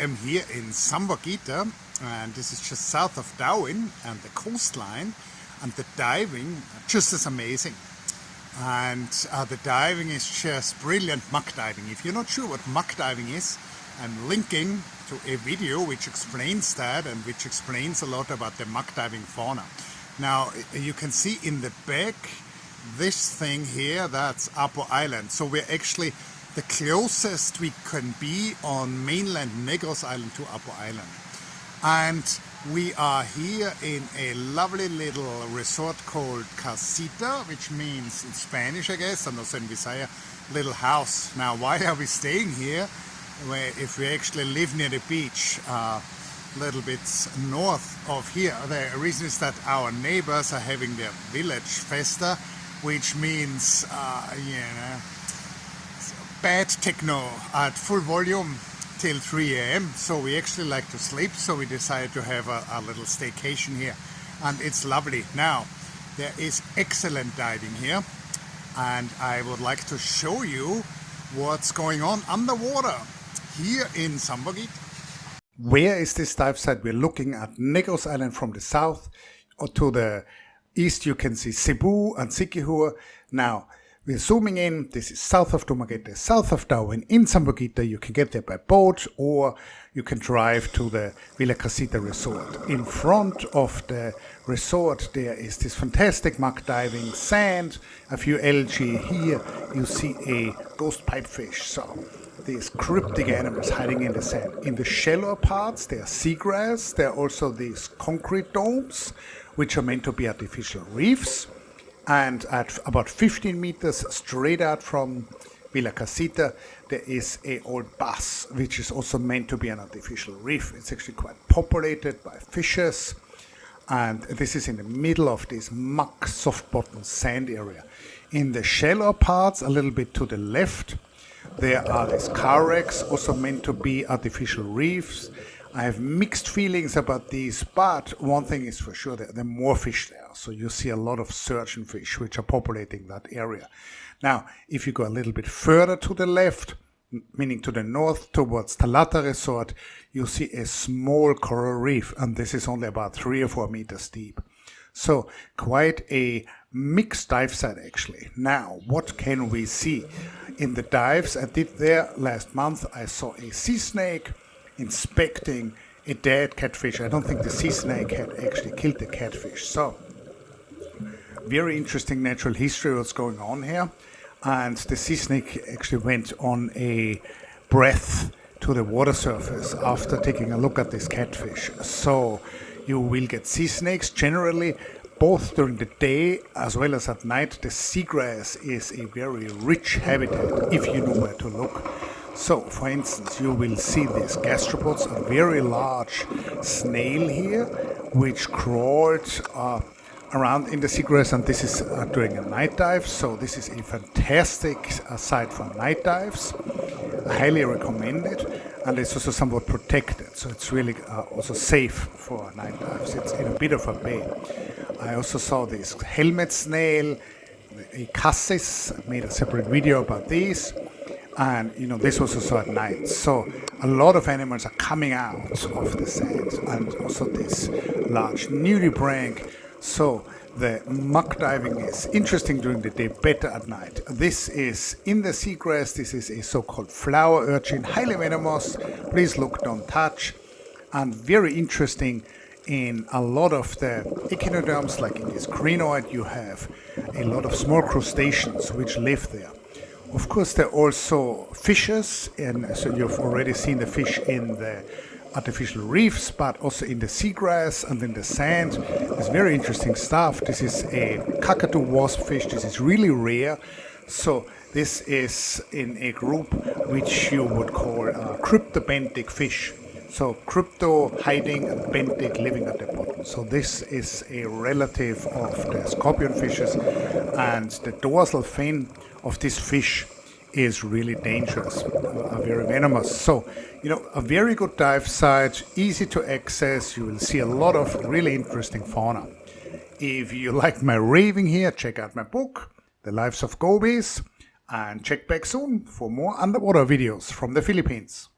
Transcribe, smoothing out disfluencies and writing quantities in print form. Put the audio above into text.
am here in Zamboanguita, and this is just south of Dauin and the coastline, and the diving just as amazing. And the diving is just brilliant. Muck diving. If you're not sure what muck diving is, I'm linking to a video which explains that and which explains a lot about the muck diving fauna. Now you can see in the back this thing here, that's Apo Island. So we're actually the closest we can be on mainland Negros Island to Apo Island. And we are here in a lovely little resort called Casita, which means in Spanish, I guess, and also in Visaya, little house. Now, why are we staying here where if we actually live near the beach, a little bit north of here? The reason is that our neighbors are having their village festa, which means, bad techno at full volume till 3 a.m. So we actually like to sleep, so we decided to have a little staycation here, and it's lovely. Now there is excellent diving here, and I would like to show you what's going on underwater here in Zamboanguita. Where is this dive site? We're looking at Negros Island from the south, or to the east you can see Cebu and Siquijor. Now we're zooming in. This is south of Dumaguete, south of Dauin, in Zamboanguita. You can get there by boat, or you can drive to the Villa Casita resort. In front of the resort there is this fantastic muck diving, sand, a few algae. Here you see a ghost pipefish. So these cryptic animals hiding in the sand. In the shallower parts there are seagrass. There are also these concrete domes, which are meant to be artificial reefs. And at about 15 meters straight out from Villa Casita, there is a old bus, which is also meant to be an artificial reef. It's actually quite populated by fishes. And this is in the middle of this muck, soft-bottom sand area. In the shallow parts, a little bit to the left, there are these car wrecks, also meant to be artificial reefs. I have mixed feelings about these, but one thing is for sure, there are more fish there. So you see a lot of surgeonfish which are populating that area. Now, if you go a little bit further to the left, meaning to the north towards Talata Resort, you see a small coral reef, and this is only about 3 or 4 meters deep. So quite a mixed dive site actually. Now, what can we see? In the dives I did there last month, I saw a sea snake inspecting a dead catfish. I don't think the sea snake had actually killed the catfish. So very interesting natural history what's going on here. And the sea snake actually went on a breath to the water surface after taking a look at this catfish. So you will get sea snakes generally both during the day as well as at night. The seagrass is a very rich habitat if you know where to look. So, for instance, you will see these gastropods, a very large snail here, which crawled around in the seagrass, and this is during a night dive. So this is a fantastic site for night dives. I highly recommend it, and it's also somewhat protected, so it's really also safe for night dives. It's in a bit of a bay. I also saw this helmet snail, a cassis. I made a separate video about these. And this was also at night. So a lot of animals are coming out of the sand, and also this large nudibranch. So the muck diving is interesting during the day, better at night. This is in the seagrass. This is a so-called flower urchin, highly venomous. Please look, don't touch. And very interesting in a lot of the echinoderms, like in this crinoid, you have a lot of small crustaceans which live there. Of course, there are also fishes, and so you've already seen the fish in the artificial reefs, but also in the seagrass and in the sand. It's very interesting stuff. This is a cockatoo wasp fish. This is really rare. So this is in a group which you would call cryptobenthic fish. So crypto hiding and benthic living at the bottom. So this is a relative of the scorpion fishes, and the dorsal fin of this fish is really dangerous, very venomous. So, a very good dive site, easy to access. You will see a lot of really interesting fauna. If you like my raving here, check out my book, The Lives of Gobies, and check back soon for more underwater videos from the Philippines.